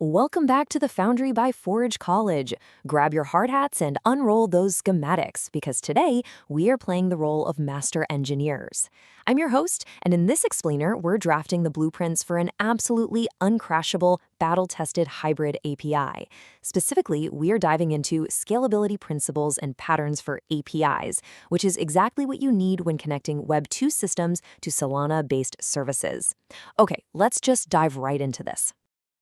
Welcome back to the Foundry by Forge College. Grab your hard hats and unroll those schematics because today we are playing the role of master engineers. I'm your host, and in this explainer, we're drafting the blueprints for an absolutely uncrashable, battle-tested hybrid API. Specifically, we are diving into scalability principles and patterns for APIs, which is exactly what you need when connecting Web2 systems to Solana-based services. Okay, let's just dive right into this.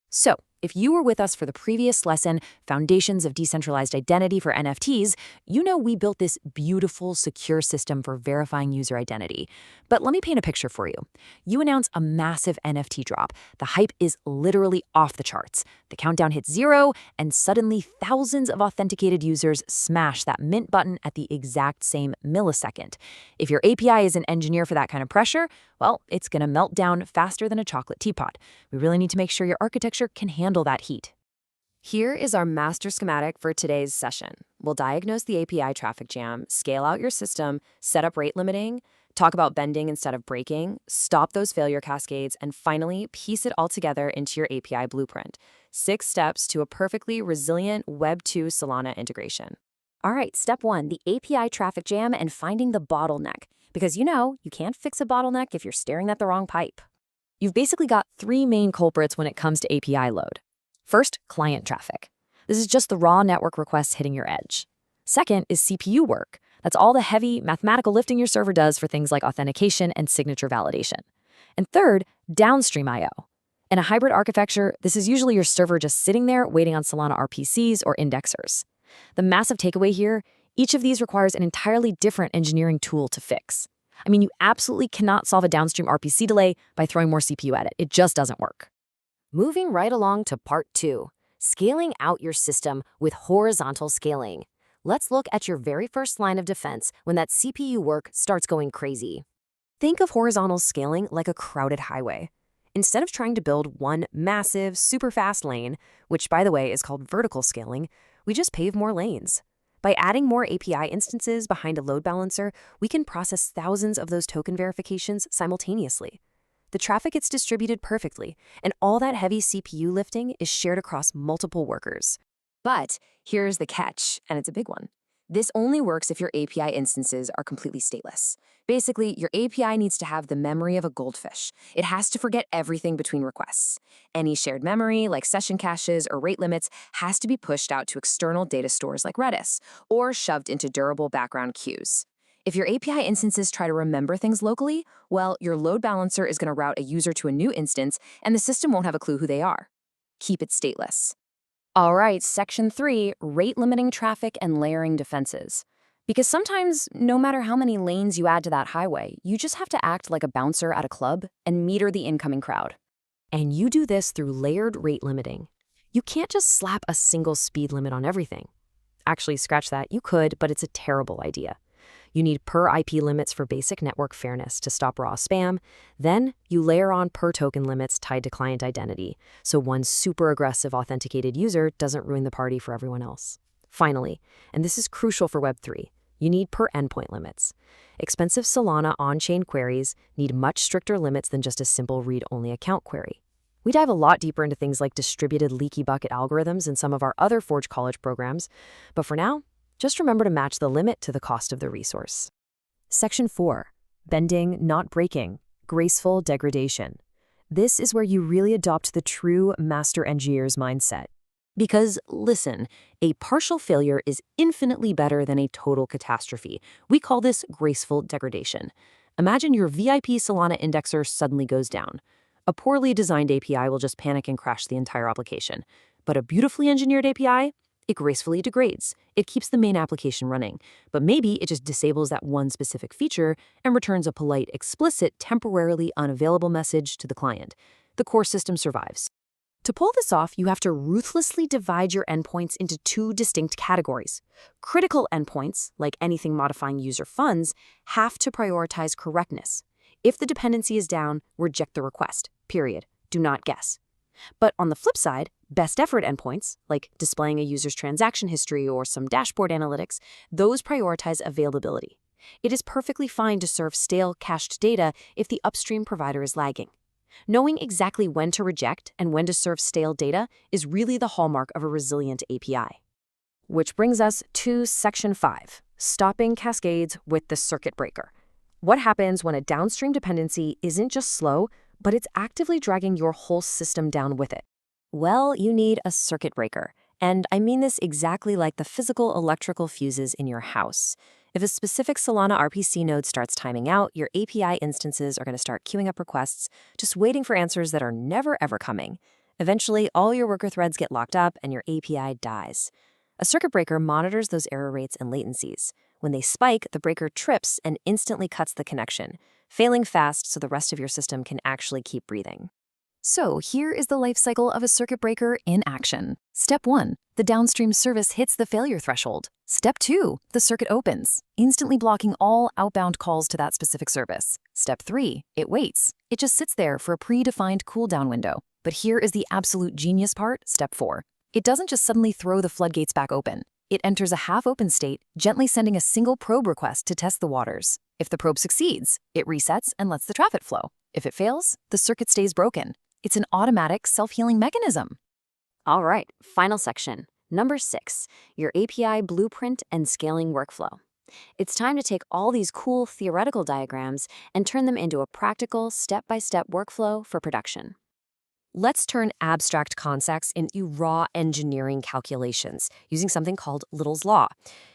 So, if you were with us for the previous lesson, Foundations of Decentralized Identity for NFTs, you know we built this beautiful, secure system for verifying user identity. But let me paint a picture for you. You announce a massive NFT drop. The hype is literally off the charts. The countdown hits 0, and suddenly thousands of authenticated users smash that mint button at the exact same millisecond. If your API isn't engineered for that kind of pressure, well, it's going to melt down faster than a chocolate teapot. We really need to make sure your architecture can handle that heat. Here is our master schematic for today's session. We'll diagnose the API traffic jam, scale out your system, set up rate limiting, talk about bending instead of breaking, stop those failure cascades, and finally, piece it all together into your API blueprint. 6 steps to a perfectly resilient Web2 Solana integration. All right, step 1, the API traffic jam and finding the bottleneck. Because you can't fix a bottleneck if you're staring at the wrong pipe. You've basically got 3 main culprits when it comes to API load. First, client traffic. This is just the raw network requests hitting your edge. Second is CPU work. That's all the heavy mathematical lifting your server does for things like authentication and signature validation. And third, downstream I/O. In a hybrid architecture, this is usually your server just sitting there waiting on Solana RPCs or indexers. The massive takeaway here, each of these requires an entirely different engineering tool to fix. I mean, you absolutely cannot solve a downstream RPC delay by throwing more CPU at it. It just doesn't work. Moving right along to part 2, scaling out your system with horizontal scaling. Let's look at your very first line of defense when that CPU work starts going crazy. Think of horizontal scaling like a crowded highway. Instead of trying to build one massive, super fast lane, which by the way is called vertical scaling, we just pave more lanes. By adding more API instances behind a load balancer, we can process thousands of those token verifications simultaneously. The traffic gets distributed perfectly, and all that heavy CPU lifting is shared across multiple workers. But here's the catch, and it's a big one. This only works if your API instances are completely stateless. Basically, your API needs to have the memory of a goldfish. It has to forget everything between requests. Any shared memory, like session caches or rate limits, has to be pushed out to external data stores like Redis, or shoved into durable background queues. If your API instances try to remember things locally, well, your load balancer is going to route a user to a new instance, and the system won't have a clue who they are. Keep it stateless. All right, section 3, rate limiting traffic and layering defenses. Because sometimes, no matter how many lanes you add to that highway, you just have to act like a bouncer at a club and meter the incoming crowd. And you do this through layered rate limiting. You can't just slap a single speed limit on everything. Actually, scratch that, you could, but it's a terrible idea. You need per IP limits for basic network fairness to stop raw spam. Then you layer on per token limits tied to client identity, so one super aggressive authenticated user doesn't ruin the party for everyone else. Finally, and this is crucial for Web3, you need per endpoint limits. Expensive Solana on-chain queries need much stricter limits than just a simple read-only account query. We dive a lot deeper into things like distributed leaky bucket algorithms in some of our other Forge College programs, but for now, just remember to match the limit to the cost of the resource. Section 4, bending, not breaking, graceful degradation. This is where you really adopt the true master engineer's mindset. Because, listen, a partial failure is infinitely better than a total catastrophe. We call this graceful degradation. Imagine your VIP Solana indexer suddenly goes down. A poorly designed API will just panic and crash the entire application. But a beautifully engineered API? It gracefully degrades. It keeps the main application running, but maybe it just disables that one specific feature and returns a polite, explicit, temporarily unavailable message to the client. The core system survives. To pull this off, you have to ruthlessly divide your endpoints into 2 distinct categories. Critical endpoints, like anything modifying user funds, have to prioritize correctness. If the dependency is down, reject the request, period. Do not guess. But on the flip side, best effort endpoints, like displaying a user's transaction history or some dashboard analytics, those prioritize availability. It is perfectly fine to serve stale, cached data if the upstream provider is lagging. Knowing exactly when to reject and when to serve stale data is really the hallmark of a resilient API. Which brings us to Section 5, stopping cascades with the circuit breaker. What happens when a downstream dependency isn't just slow, but it's actively dragging your whole system down with it? Well, you need a circuit breaker. And I mean this exactly like the physical electrical fuses in your house. If a specific Solana RPC node starts timing out, your API instances are going to start queuing up requests, just waiting for answers that are never ever coming. Eventually, all your worker threads get locked up and your API dies. A circuit breaker monitors those error rates and latencies. When they spike, the breaker trips and instantly cuts the connection, failing fast so the rest of your system can actually keep breathing. So here is the life cycle of a circuit breaker in action. Step 1, the downstream service hits the failure threshold. Step 2, the circuit opens, instantly blocking all outbound calls to that specific service. Step 3, it waits. It just sits there for a predefined cooldown window. But here is the absolute genius part, Step 4. It doesn't just suddenly throw the floodgates back open. It enters a half-open state, gently sending a single probe request to test the waters. If the probe succeeds, it resets and lets the traffic flow. If it fails, the circuit stays broken. It's an automatic self-healing mechanism. All right, final section. Number 6, your API blueprint and scaling workflow. It's time to take all these cool theoretical diagrams and turn them into a practical, step-by-step workflow for production. Let's turn abstract concepts into raw engineering calculations using something called Little's Law.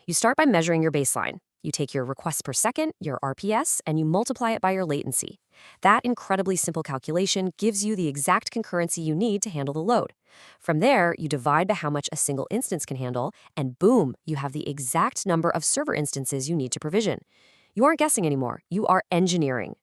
You start by measuring your baseline. You take your requests per second, your RPS, and you multiply it by your latency. That incredibly simple calculation gives you the exact concurrency you need to handle the load. From there, you divide by how much a single instance can handle, and boom, you have the exact number of server instances you need to provision. You aren't guessing anymore, you are engineering.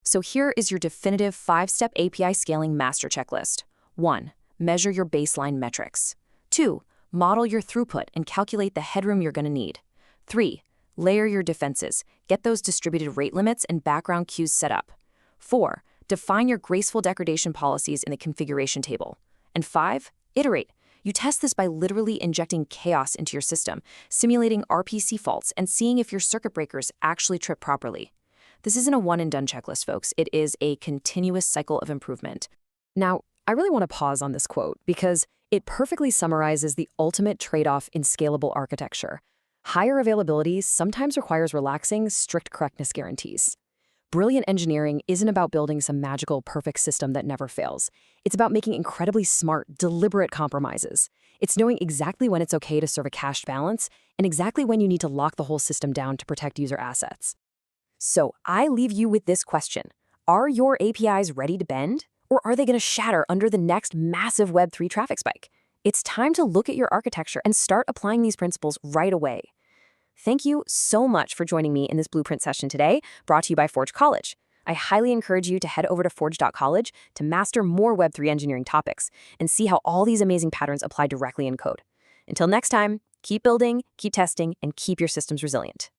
So here is your definitive 5-step API scaling master checklist. 1. Measure your baseline metrics. 2. Model your throughput and calculate the headroom you're going to need. 3. Layer your defenses. Get those distributed rate limits and background queues set up. 4. Define your graceful degradation policies in the configuration table. And 5. Iterate. You test this by literally injecting chaos into your system, simulating RPC faults, and seeing if your circuit breakers actually trip properly. This isn't a one-and-done checklist, folks. It is a continuous cycle of improvement. Now, I really want to pause on this quote because it perfectly summarizes the ultimate trade-off in scalable architecture. Higher availability sometimes requires relaxing strict correctness guarantees. Brilliant engineering isn't about building some magical, perfect system that never fails. It's about making incredibly smart, deliberate compromises. It's knowing exactly when it's okay to serve a cached balance and exactly when you need to lock the whole system down to protect user assets. So I leave you with this question. Are your APIs ready to bend? Or are they going to shatter under the next massive Web3 traffic spike? It's time to look at your architecture and start applying these principles right away. Thank you so much for joining me in this Blueprint session today, brought to you by Forge College. I highly encourage you to head over to forge.college to master more Web3 engineering topics and see how all these amazing patterns apply directly in code. Until next time, keep building, keep testing, and keep your systems resilient.